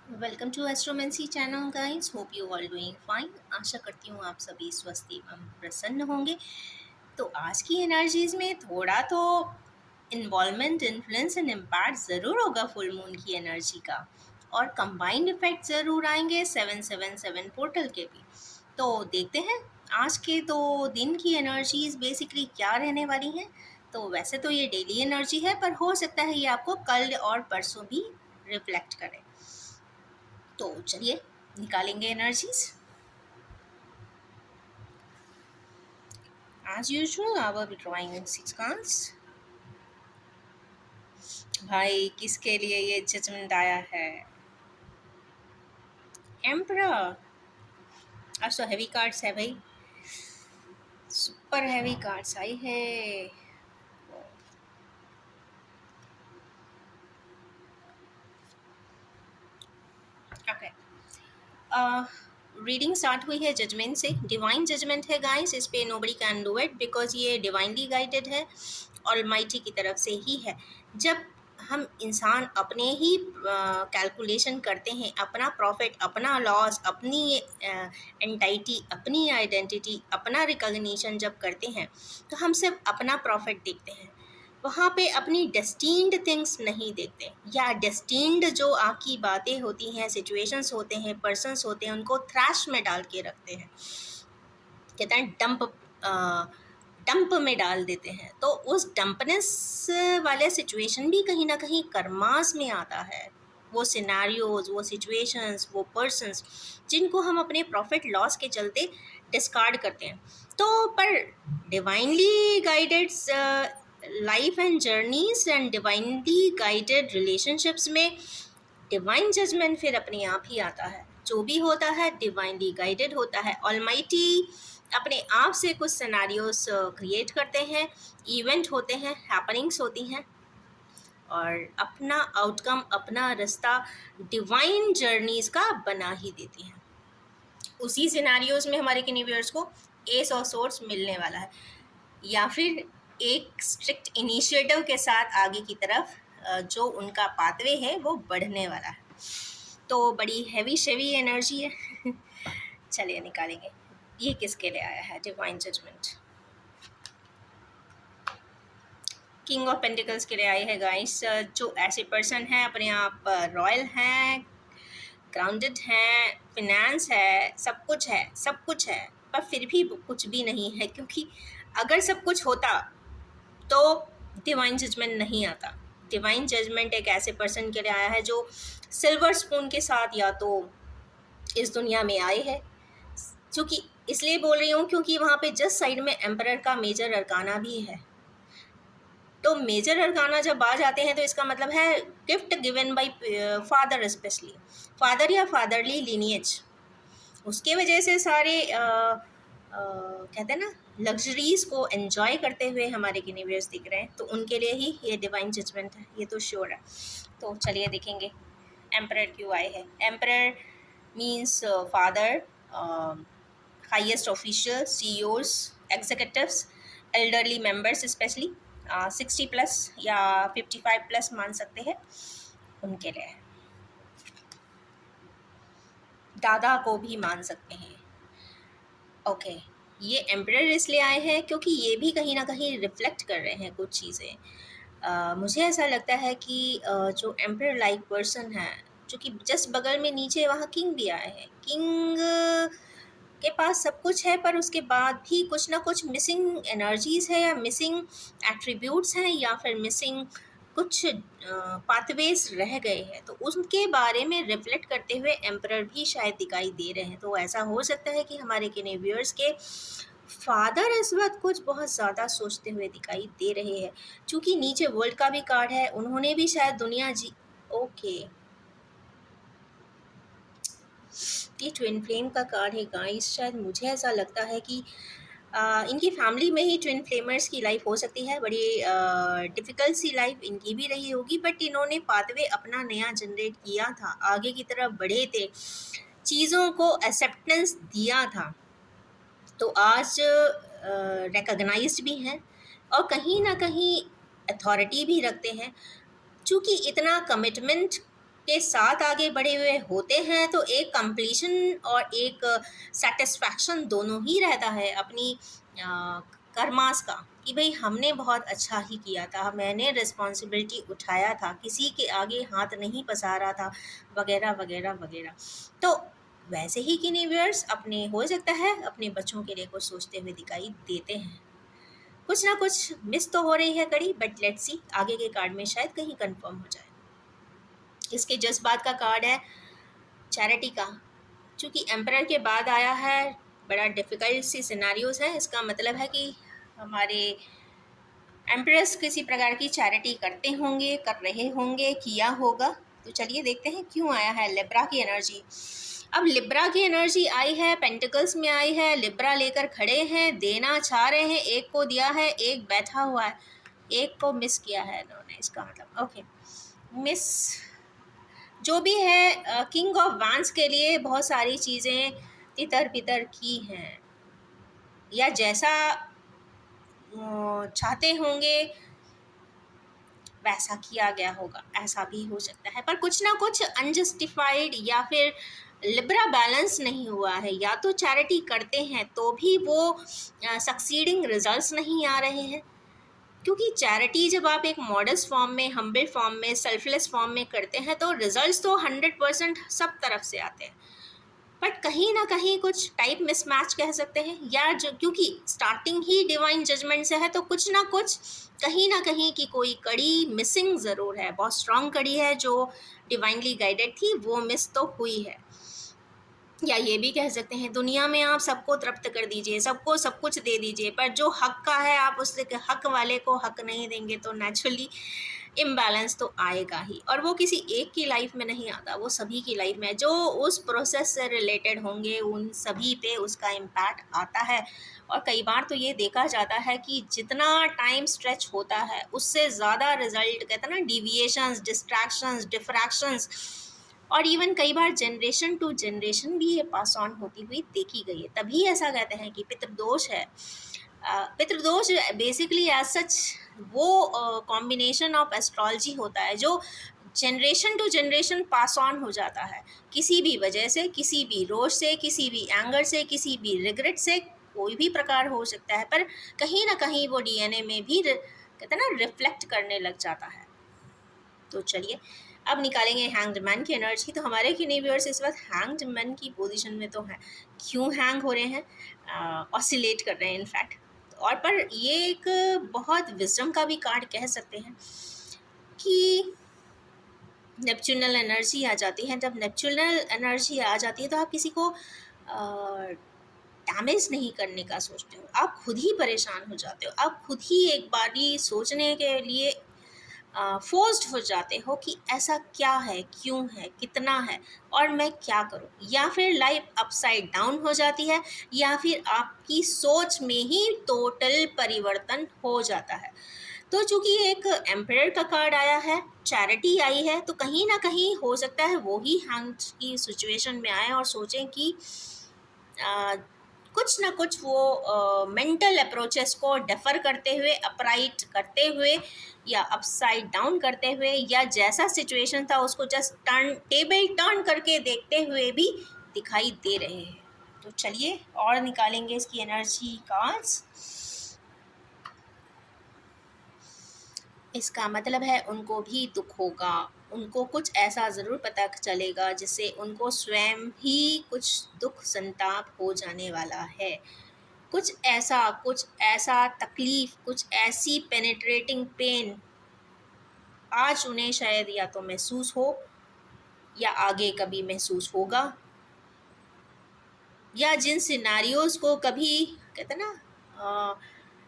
Welcome to astromancy channel guys, hope you all doing fine. आशा करती हूँ आप सभी स्वस्थ एवं प्रसन्न होंगे। तो आज की एनर्जीज में थोड़ा तो इन्वॉल्वमेंट, इन्फ्लुएंस एंड इम्पैक्ट ज़रूर होगा फुल मून की एनर्जी का, और कंबाइंड इफेक्ट ज़रूर आएंगे 777 पोर्टल के भी। तो देखते हैं आज के तो दिन की एनर्जीज बेसिकली क्या रहने वाली हैं। तो वैसे तो ये डेली एनर्जी है, पर हो सकता है ये आपको कल और परसों भी रिफ्लेक्ट करे। तो चलिए निकालेंगे energies. As usual I will be drawing 6 cards. भाई किसके लिए ये जजमेंट आया है? एम्परर। आज तो हैवी कार्ड्स है भाई, सुपर हैवी कार्ड्स आई है। ओके, रीडिंग स्टार्ट हुई है जजमेंट से। डिवाइन जजमेंट है गाइस, इस पे nobody can do it because ये डिवाइनली गाइडेड है, ऑलमाइटी की तरफ से ही है। जब हम इंसान अपने ही कैलकुलेशन करते हैं, अपना प्रॉफिट, अपना लॉस, अपनी एंटाइटी, अपनी आइडेंटिटी, अपना रिकॉग्निशन जब करते हैं, तो हम सिर्फ अपना प्रॉफिट देखते हैं। वहाँ पे अपनी डेस्टिन्ड थिंग्स नहीं देखते, या डेस्टिन्ड जो आपकी बातें होती हैं, सिचुएशंस होते हैं, पर्सन्स होते हैं, उनको थ्रैश में डाल के रखते हैं। कहते हैं डंप में डाल देते हैं। तो उस डंपनेस वाले सिचुएशन भी कहीं ना कहीं कर्मास में आता है। वो सिनेरियोज, वो सिचुएशंस, वो पर्सन्स जिनको हम अपने प्रॉफिट लॉस के चलते डिस्कार्ड करते हैं। तो पर divinely guided life and journeys and divinely guided relationships में डिवाइन जजमेंट फिर अपने आप ही आता है। जो भी होता है डिवाइनली गाइडेड होता है। ऑलमाइटी अपने आप से कुछ सिनेरियोस क्रिएट करते हैं, इवेंट होते हैं, हैपनिंग्स होती हैं, और अपना आउटकम, अपना रास्ता डिवाइन जर्नीज का बना ही देती हैं। उसी सिनेरियोज में हमारे यूनिवर्स को एस ऑफ सोर्स मिलने वाला है, या फिर एक स्ट्रिक्ट इनिशिएटिव के साथ आगे की तरफ जो उनका पाथवे है वो बढ़ने वाला है। तो बड़ी हैवी शेवी एनर्जी है। चलिए निकालेंगे ये किसके लिए आया है divine judgment. King of pentacles के लिए आई है गाइस। जो ऐसे पर्सन हैं अपने आप रॉयल हैं, ग्राउंडेड हैं, फिनेंस है, सब कुछ है, सब कुछ है, पर फिर भी कुछ भी नहीं है, क्योंकि अगर सब कुछ होता तो डिवाइन जजमेंट नहीं आता। डिवाइन जजमेंट एक ऐसे पर्सन के लिए आया है जो सिल्वर स्पून के साथ या तो इस दुनिया में आए हैं। क्योंकि इसलिए बोल रही हूँ क्योंकि वहाँ पे जस्ट साइड में एम्परर का मेजर अरकाना भी है। तो मेजर अरकाना जब आ जाते हैं तो इसका मतलब है gift given by father, specially father या फादरली लीनिएज। उसके वजह से सारे कहते हैं ना लग्जरीज को एंजॉय करते हुए हमारे यूनिवर्स दिख रहे हैं। तो उनके लिए ही ये डिवाइन जजमेंट है, ये तो श्योर है। तो चलिए देखेंगे एम्परर क्यों आए हैं। Emperor means father, highest official, CEOs, executives, elderly members, specially 60+ या 55+ मान सकते हैं, उनके लिए। दादा को भी मान सकते हैं। ओके, ये एम्परर इसलिए आए हैं क्योंकि ये भी कहीं ना कहीं रिफ्लेक्ट कर रहे हैं कुछ चीज़ें। मुझे ऐसा लगता है कि जो एम्परर लाइक पर्सन है, जो कि जस्ट बगल में नीचे वहाँ किंग भी आए हैं। किंग के पास सब कुछ है, पर उसके बाद भी कुछ ना कुछ मिसिंग एनर्जीज है, या मिसिंग एट्रीब्यूट्स हैं, या फिर मिसिंग कुछ पाथवेज रह गए हैं। तो उनके बारे में रिफ्लेक्ट करते हुए एम्परर भी शायद दिखाई दे रहे हैं। तो ऐसा हो सकता है कि हमारे व्यूअर्स के फादर इस वक्त कुछ बहुत ज़्यादा सोचते हुए दिखाई दे रहे हैं। चूँकि नीचे वर्ल्ड का भी कार्ड है, उन्होंने भी शायद दुनिया जी। ओके, ये ट्विन फ्लेम का कार्ड है गाइस। शायद मुझे ऐसा लगता है कि इनकी फैमिली में ही ट्विन फ्लेमर्स की लाइफ हो सकती है। बड़ी डिफ़िकल्ट सी लाइफ इनकी भी रही होगी, बट इन्होंने पाथवे अपना नया जनरेट किया था, आगे की तरफ बढ़े थे, चीज़ों को एक्सेप्टेंस दिया था। तो आज रिकॉग्नाइज्ड भी हैं, और कहीं ना कहीं अथॉरिटी भी रखते हैं। चूँकि इतना कमिटमेंट के साथ आगे बढ़े हुए होते हैं तो एक कंप्लीशन और एक सेटिस्फैक्शन दोनों ही रहता है अपनी कर्मास का, कि भाई हमने बहुत अच्छा ही किया था, मैंने रिस्पॉन्सिबिलिटी उठाया था, किसी के आगे हाथ नहीं पसारा था, वगैरह वगैरह वगैरह। तो वैसे ही किन्हीं व्यूअर्स अपने हो सकता है अपने बच्चों के लिए कुछ सोचते हुए दिखाई देते हैं। कुछ ना कुछ मिस तो हो रही है कड़ी, बट लेट्स सी आगे के कार्ड में शायद कहीं कंफर्म हो जाए। इसके जज्बात का कार्ड है चैरिटी का। चूँकि एम्परर के बाद आया है, बड़ा डिफ़िकल्ट सी सिनेरियोज़ है, इसका मतलब है कि हमारे एम्प्रेस किसी प्रकार की चैरिटी करते होंगे, कर रहे होंगे, किया होगा। तो चलिए देखते हैं क्यों आया है लिब्रा की एनर्जी। अब लिब्रा की एनर्जी आई है, पेंटिकल्स में आई है, लिब्रा लेकर खड़े हैं, देना चाह रहे हैं, एक को दिया है, एक बैठा हुआ है, एक को मिस किया है इन्होंने, इसका मतलब ओके मिस जो भी है। किंग ऑफ वांस के लिए बहुत सारी चीज़ें तितर बितर की हैं, या जैसा चाहते होंगे वैसा किया गया होगा, ऐसा भी हो सकता है। पर कुछ ना कुछ अनजस्टिफाइड या फिर लिब्रा बैलेंस नहीं हुआ है, या तो चैरिटी करते हैं तो भी वो सक्सीडिंग रिजल्ट्स नहीं आ रहे हैं, क्योंकि चैरिटी जब आप एक मॉडस्ट फॉर्म में, हम्बल फॉर्म में, सेल्फलेस फॉर्म में करते हैं तो रिजल्ट्स तो 100% सब तरफ से आते हैं, बट कहीं ना कहीं कुछ टाइप मिसमैच कह सकते हैं, या जो क्योंकि स्टार्टिंग ही डिवाइन जजमेंट से है तो कुछ ना कुछ कहीं ना कहीं की कोई कड़ी मिसिंग ज़रूर है, बहुत स्ट्रांग कड़ी है जो डिवाइनली गाइडेड थी, वो मिस तो हुई है। या ये भी कह सकते हैं दुनिया में आप सबको तृप्त कर दीजिए, सबको सब कुछ दे दीजिए, पर जो हक का है आप उससे हक वाले को हक नहीं देंगे तो नेचुरली इम्बैलेंस तो आएगा ही, और वो किसी एक की लाइफ में नहीं आता, वो सभी की लाइफ में जो उस प्रोसेस से रिलेटेड होंगे उन सभी पे उसका इम्पैक्ट आता है। और कई बार तो ये देखा जाता है कि जितना टाइम स्ट्रेच होता है उससे ज़्यादा रिजल्ट कहते हैं ना डिविएशंस, डिस्ट्रैक्शंस, डिफ्रैक्शंस, और इवन कई बार जनरेशन टू जनरेशन भी ये पास ऑन होती हुई देखी गई है। तभी ऐसा कहते हैं कि पितृदोष है। पितृदोष बेसिकली एज सच वो कॉम्बिनेशन ऑफ एस्ट्रोलॉजी होता है जो generation to generation pass on हो जाता है, किसी भी वजह से, किसी भी रोष से, किसी भी एंगर से, किसी भी रिग्रेट से, कोई भी प्रकार हो सकता है, पर कहीं ना कहीं वो डीएनए में भी कहते हैं ना रिफ्लेक्ट करने लग जाता है। तो चलिए अब निकालेंगे हैंग्ड मैन की एनर्जी। तो हमारे किन्हीं व्यूअर्स इस वक्त हैंग्ड मैन की पोजीशन में तो हैं, क्यों हैंग हो रहे हैं, ऑसिलेट कर रहे हैं इनफैक्ट। और पर ये एक बहुत विजडम का भी कार्ड कह सकते हैं कि नेपच्यूनल एनर्जी आ जाती है। जब नेपच्यूनल एनर्जी आ जाती है तो आप किसी को डैमेज नहीं करने का सोचते हो, आप खुद ही परेशान हो जाते हो, आप खुद ही एक बारी सोचने के लिए फोर्स्ड हो जाते हो कि ऐसा क्या है, क्यों है, कितना है, और मैं क्या करूं, या फिर लाइफ अपसाइड डाउन हो जाती है, या फिर आपकी सोच में ही टोटल परिवर्तन हो जाता है। तो चूंकि एक एम्परर का कार्ड आया है, चैरिटी आई है, तो कहीं ना कहीं हो सकता है वो ही हैंग की सिचुएशन में आए और सोचें कि कुछ ना कुछ वो मेंटल अप्रोचेस को डेफर करते हुए, अपराइट करते हुए, या अपसाइड डाउन करते हुए, या जैसा सिचुएशन था उसको जस्ट टर्न टेबल टर्न करके देखते हुए भी दिखाई दे रहे हैं। तो चलिए और निकालेंगे इसकी एनर्जी कार्ड्स। इसका मतलब है उनको भी दुख होगा, उनको कुछ ऐसा ज़रूर पता चलेगा जिससे उनको स्वयं ही कुछ दुख संताप हो जाने वाला है। कुछ ऐसा तकलीफ़, कुछ ऐसी पेनिट्रेटिंग पेन आज उन्हें शायद या तो महसूस हो, या आगे कभी महसूस होगा, या जिन सिनारियोज़ को कभी कहते हैं ना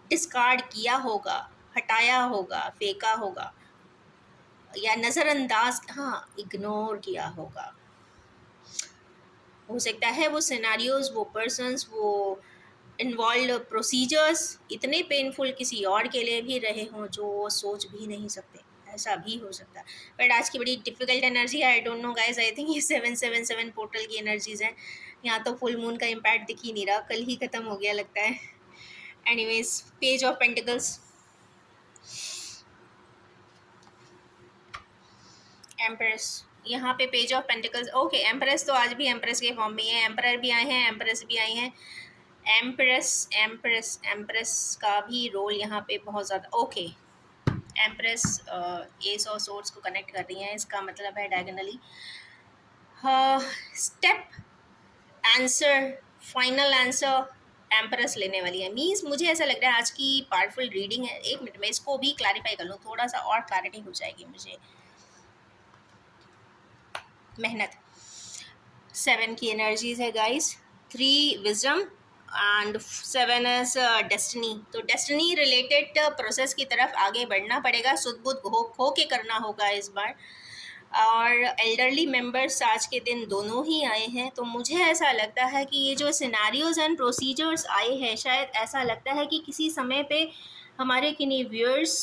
डिस्कार्ड किया होगा, हटाया होगा, फेंका होगा, या नज़रअंदाज, हाँ, इग्नोर किया होगा। हो सकता है वो सिनारियोज़, वो पर्सन्स, वो इन्वॉल्व प्रोसीजर्स इतने पेनफुल किसी और के लिए भी रहे हों जो वो सोच भी नहीं सकते, ऐसा भी हो सकता है। बट आज की बड़ी डिफ़िकल्ट एनर्जी है, I don't know guys, I think ये 777 पोर्टल की एनर्जीज़ हैं। यहाँ तो फुल मून का इम्पैक्ट दिख ही नहीं रहा, कल ही ख़त्म हो गया लगता है। Anyways, page of pentacles, empress, यहाँ पे page of pentacles, okay. Empress तो आज भी एम्प्रेस के फॉर्म में है, एम्परर भी आए हैं, एम्प्रेस भी आई हैं। एम्प्रेस एम्प्रेस एम्प्रेस का भी रोल यहाँ पे बहुत ज़्यादा, ओके। एम्प्रेस एस और सोर्स को कनेक्ट कर रही हैं, इसका मतलब है diagonally. Step answer, final answer empress लेने वाली है। मीन्स मुझे ऐसा लग रहा है आज की पावरफुल रीडिंग है। एक मिनट में इसको भी क्लैरिफाई कर लूँ, थोड़ा सा और क्लैरिटी हो जाएगी मुझे। मेहनत 7 की एनर्जीज है guys, 3 wisdom and 7 is destiny. तो डेस्टिनी रिलेटेड प्रोसेस की तरफ आगे बढ़ना पड़ेगा, सुध बुध हो के करना होगा इस बार। और एल्डरली मेंबर्स आज के दिन दोनों ही आए हैं, तो मुझे ऐसा लगता है कि ये जो सिनारियोज एंड प्रोसीजर्स आए हैं, शायद ऐसा लगता है कि किसी समय पे हमारे किन्हीं व्यूअर्स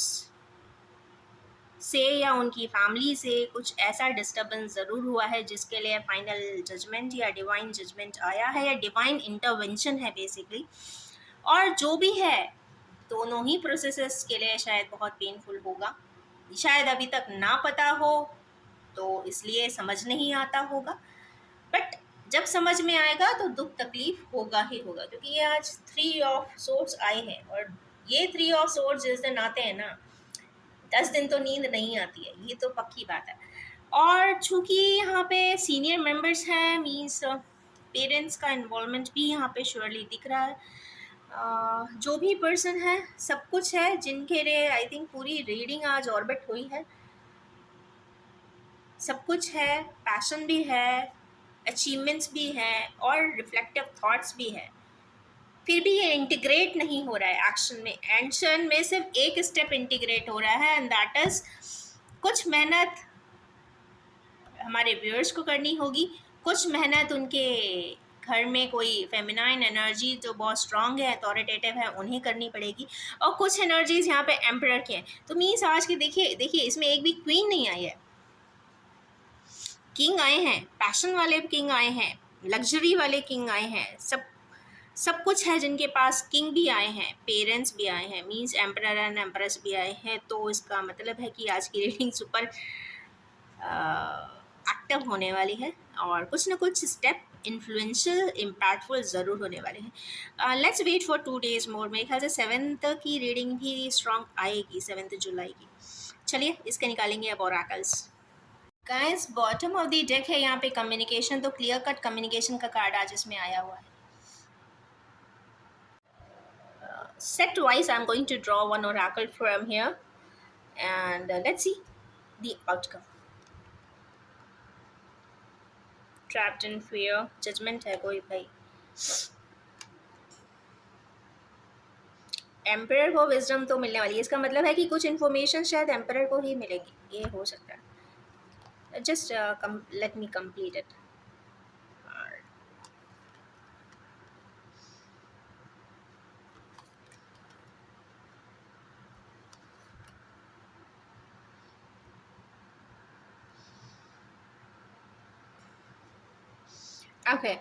से या उनकी फैमिली से कुछ ऐसा डिस्टर्बेंस ज़रूर हुआ है जिसके लिए फाइनल जजमेंट या डिवाइन जजमेंट आया है, या डिवाइन इंटरवेंशन है बेसिकली। और जो भी है, दोनों ही प्रोसेसेस के लिए शायद बहुत पेनफुल होगा। शायद अभी तक ना पता हो तो इसलिए समझ नहीं आता होगा, बट जब समझ में आएगा तो दुख तकलीफ होगा ही होगा, क्योंकि ये आज 3 ऑफ सोर्ड्स आए हैं। और ये 3 ऑफ सोर्ड्स जिस दिन आते हैं ना, 10 दिन तो नींद नहीं आती है, ये तो पक्की बात है। और चूंकि यहाँ पे सीनियर मेंबर्स हैं, मीन्स पेरेंट्स का इन्वॉल्वमेंट भी यहाँ पे श्योरली दिख रहा है। जो भी पर्सन है, सब कुछ है जिनके लिए आई थिंक पूरी रीडिंग आज ऑर्बिट हुई है। सब कुछ है, पैशन भी है, अचीवमेंट्स भी हैं और रिफ्लेक्टिव थॉट्स भी है। फिर भी ये इंटीग्रेट नहीं हो रहा है एक्शन में। एक्शन में सिर्फ एक स्टेप इंटीग्रेट हो रहा है, एंड दैट इज कुछ मेहनत हमारे व्यूअर्स को करनी होगी, कुछ मेहनत उनके घर में कोई फेमिनाइन एनर्जी जो बहुत स्ट्रांग है, अथॉरिटेटिव है, उन्हें करनी पड़ेगी। और कुछ एनर्जीज यहाँ पे एम्परर के हैं। तो मीन्स आज के देखिए इसमें एक भी क्वीन नहीं आई है, किंग आए हैं, पैशन वाले किंग आए हैं, लग्जरी वाले किंग आए हैं, सब कुछ है जिनके पास। किंग भी आए हैं, पेरेंट्स भी आए हैं, मींस एम्परर एंड एम्प्रेस भी आए हैं। तो इसका मतलब है कि आज की रीडिंग सुपर एक्टिव होने वाली है और कुछ ना कुछ स्टेप इन्फ्लुएंशियल इम्पैक्टफुल ज़रूर होने वाले हैं। लेट्स वेट फॉर 2 days मोर। मेरे ख्याल से 7th की रीडिंग भी स्ट्रॉन्ग आएगी, 7 जुलाई की। चलिए इसके निकालेंगे अब oracles. Guys bottom of the deck है यहाँ पे कम्युनिकेशन, तो क्लियर कट कम्युनिकेशन का कार्ड आज इसमें आया हुआ है। Set wise I'm going to draw one oracle from here, and let's see the outcome. Trapped in fear, judgment है कोई भाई। एम्परर को विजडम तो मिलने वाली है, इसका मतलब है कि कुछ इन्फॉर्मेशन शायद एम्परर को ही मिलेगी, ये हो सकता है। Just let me complete it. Okay,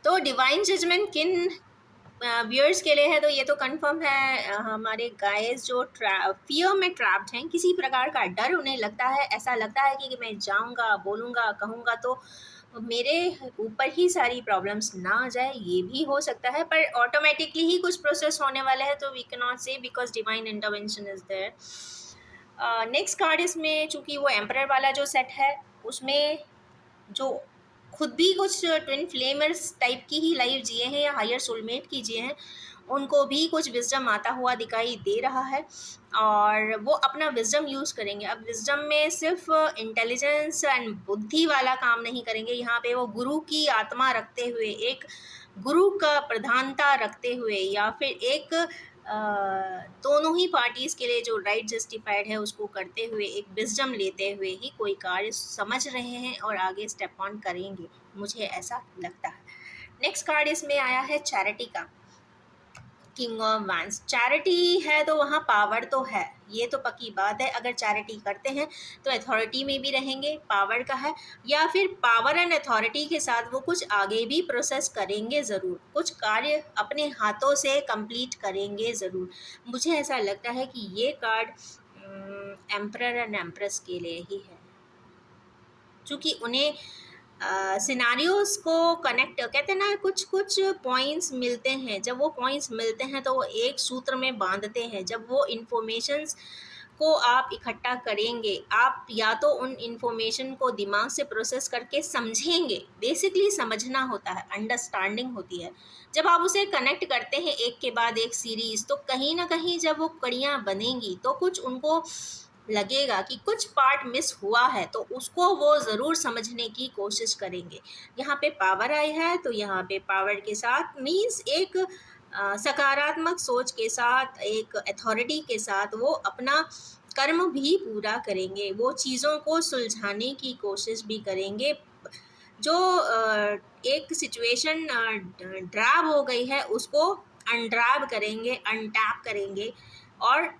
तो डिवाइन जजमेंट किन व्यूअर्स के लिए है, तो ये तो कंफर्म है। हमारे गाइस जो फियर में ट्रैप्ड हैं, किसी प्रकार का डर उन्हें लगता है, ऐसा लगता है कि मैं जाऊंगा, बोलूंगा, कहूंगा तो मेरे ऊपर ही सारी प्रॉब्लम्स ना आ जाए, ये भी हो सकता है। पर ऑटोमेटिकली ही कुछ प्रोसेस होने वाला है, तो we can not say because divine intervention is there. Next card इसमें चूंकि वो एम्परर वाला जो सेट है, उसमें जो खुद भी कुछ ट्विन फ्लेमर्स टाइप की ही लाइफ जिए हैं या हायर सोलमेट की जिए हैं, उनको भी कुछ विजडम आता हुआ दिखाई दे रहा है और वो अपना विजडम यूज़ करेंगे। अब विजडम में सिर्फ इंटेलिजेंस एंड बुद्धि वाला काम नहीं करेंगे, यहाँ पे वो गुरु की आत्मा रखते हुए, एक गुरु का प्रधानता रखते हुए, या फिर एक दोनों ही पार्टीज़ के लिए जो राइट जस्टिफाइड है उसको करते हुए, एक विजडम लेते हुए ही कोई कार्य समझ रहे हैं और आगे स्टेप ऑन करेंगे, मुझे ऐसा लगता है। नेक्स्ट कार्ड इसमें आया है चैरिटी का, किंग ऑफ वैंड्स। चैरिटी है तो वहाँ पावर तो है, ये तो पक्की बात है। अगर चैरिटी करते हैं तो अथॉरिटी में भी रहेंगे, पावर का है, या फिर पावर एंड अथॉरिटी के साथ वो कुछ आगे भी प्रोसेस करेंगे ज़रूर, कुछ कार्य अपने हाथों से कंप्लीट करेंगे ज़रूर। मुझे ऐसा लगता है कि ये कार्ड एम्परर एंड एम्प्रेस के लिए ही है। चूँकि उन्हें सिनारियोज़ को कनेक्ट कहते हैं ना, कुछ कुछ पॉइंट्स मिलते हैं, जब वो पॉइंट्स मिलते हैं तो वो एक सूत्र में बांधते हैं। जब वो इन्फॉर्मेशंस को आप इकट्ठा करेंगे, आप या तो उन इन्फॉर्मेशन को दिमाग से प्रोसेस करके समझेंगे, बेसिकली समझना होता है, अंडरस्टैंडिंग होती है। जब आप उसे कनेक्ट करते हैं एक के बाद एक सीरीज़, तो कहीं ना कहीं जब वो कड़ियाँ बनेंगी तो कुछ उनको लगेगा कि कुछ पार्ट मिस हुआ है, तो उसको वो ज़रूर समझने की कोशिश करेंगे। यहाँ पे पावर आई है, तो यहाँ पे पावर के साथ मीन्स एक सकारात्मक सोच के साथ, एक अथॉरिटी के साथ वो अपना कर्म भी पूरा करेंगे, वो चीज़ों को सुलझाने की कोशिश भी करेंगे। जो एक सिचुएशन ड्राव हो गई है उसको अनड्राव करेंगे, अनटैप करेंगे और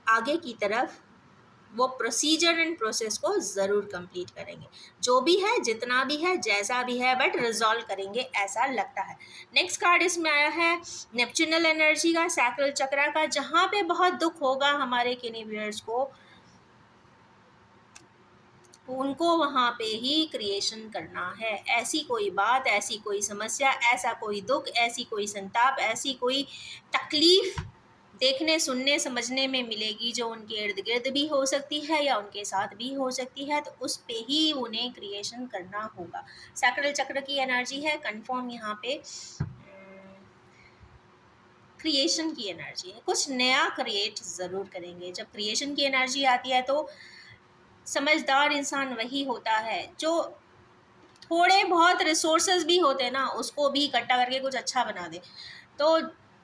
आगे की तरफ वो प्रोसीजर एंड प्रोसेस को ज़रूर कंप्लीट करेंगे। जो भी है, जितना भी है, जैसा भी है, बट रिजॉल्व करेंगे ऐसा लगता है। नेक्स्ट कार्ड इसमें आया है नेपच्यूनल एनर्जी का, सैक्रल चक्रा का। जहाँ पे बहुत दुख होगा हमारे किनी व्यूअर्स को, उनको वहाँ पे ही क्रिएशन करना है। ऐसी कोई बात, ऐसी कोई समस्या, ऐसा कोई दुख, ऐसी कोई संताप, ऐसी कोई तकलीफ देखने, सुनने, समझने में मिलेगी जो उनके इर्द गिर्द भी हो सकती है या उनके साथ भी हो सकती है, तो उस पे ही उन्हें क्रिएशन करना होगा। सैक्रल चक्र की एनर्जी है, कंफर्म यहाँ पे क्रिएशन की एनर्जी है, कुछ नया क्रिएट ज़रूर करेंगे। जब क्रिएशन की एनर्जी आती है तो समझदार इंसान वही होता है जो थोड़े बहुत रिसोर्सेज भी होते हैं ना, उसको भी इकट्ठा करके कुछ अच्छा बना दे। तो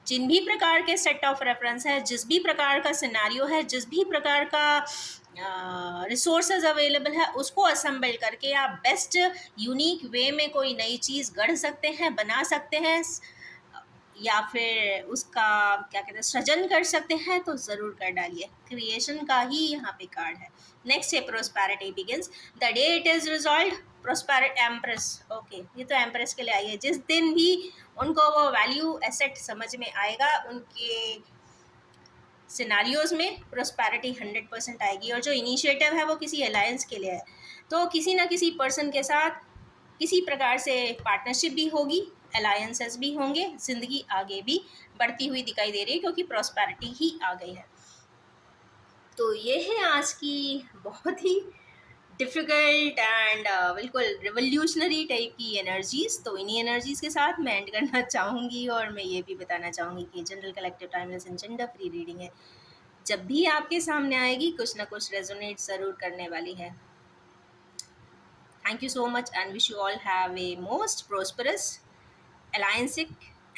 जिन भी प्रकार के सेट ऑफ रेफरेंस है, जिस भी प्रकार का सिनेरियो है, जिस भी प्रकार का रिसोर्सेज अवेलेबल है, उसको असेंबल करके आप बेस्ट यूनिक वे में कोई नई चीज़ गढ़ सकते हैं, बना सकते हैं, या फिर उसका क्या कहते हैं सृजन कर सकते हैं, तो ज़रूर कर डालिए। क्रिएशन का ही यहाँ पे कार्ड है। नेक्स्ट है prosperity begins the day it is resolve prosperity empress. Okay, ये तो एम्प्रेस के लिए आई है। जिस दिन भी उनको वो वैल्यू एसेट समझ में आएगा, उनके सिनारियोज में प्रोस्पैरिटी 100% आएगी। और जो इनिशिएटिव है वो किसी अलायंस के लिए है, तो किसी ना किसी पर्सन के साथ किसी प्रकार से पार्टनरशिप भी होगी, अलायंसेस भी होंगे, ज़िंदगी आगे भी बढ़ती हुई दिखाई दे रही है क्योंकि प्रॉस्पेरिटी ही आ गई है। तो ये है आज की बहुत ही डिफ़िकल्ट एंड बिल्कुल रिवोल्यूशनरी टाइप की एनर्जीज़। तो इन्हीं एनर्जीज़ के साथ मैं एंड करना चाहूँगी और मैं ये भी बताना चाहूँगी कि general collective timeless and gender free reading है। जब भी आपके सामने आएगी कुछ ना कुछ रेजोनेट ज़रूर करने वाली है। Thank you so much and wish you all have a most prosperous, allianceic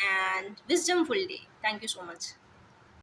and wisdomful day. Thank you so much.